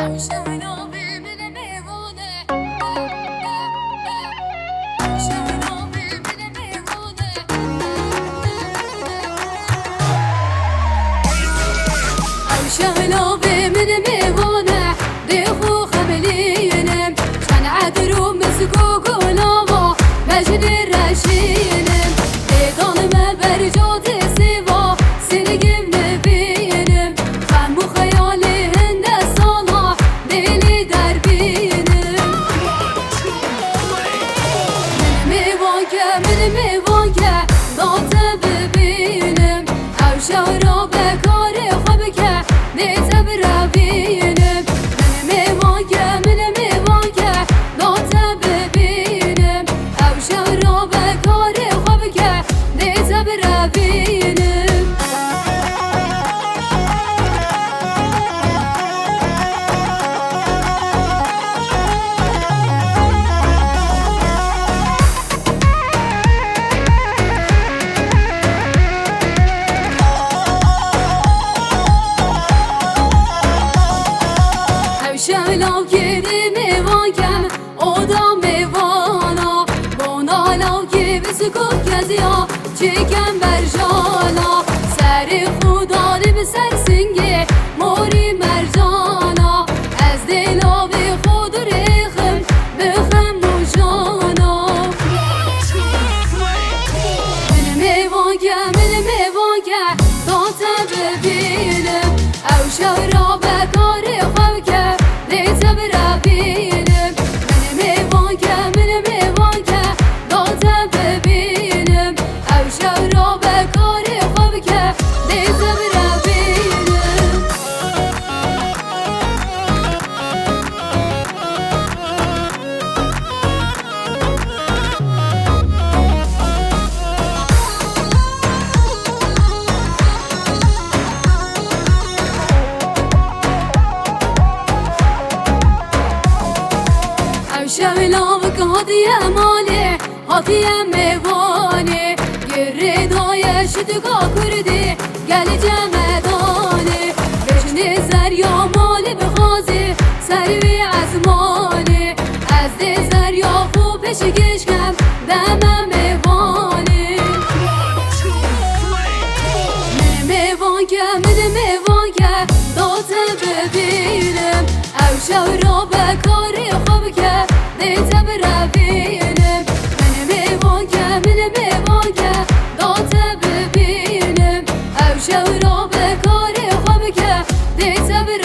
شهلا بمن میوانه دیخو خملینم شن عدرو مسکو گلاوا مجد رشینم دیدانم برجات سیوا سنگم نبینم خم و خیال هند سالا دلی در بینم من میوانکه داته ببینم او شهرا بکار خواب که نیته برابینم من میوانکه داته ببینم او شهرا بکار خواب که نیته برابینم شهلا کردی میوانکم اودا میوانا بونالا که بسکوت کزیا چکم برجانا سر خودانه به سر سنگه موری مرجانا از دلا به خود ریخم بخم موجانا من میوانکم داته ببینم او شهرا بکار خواب که نیته برابینم من میوانکه داته ببینم او شهرا بکار خواب که نیته برابینم شهلا بک هاتیه مالی هاتیه میوانی گره دایش دکا کردی گلی جمدانی بشنی زریا مالی بخوازی سروی ازمانی از دی زریا خوب پشگش کم دم میوانی من میوانکه داته ببینم او شهرا بکاری خواب که نیته برابینم من میوانکه داته ببینم او شهرا بکاری خواب که نیته برابینم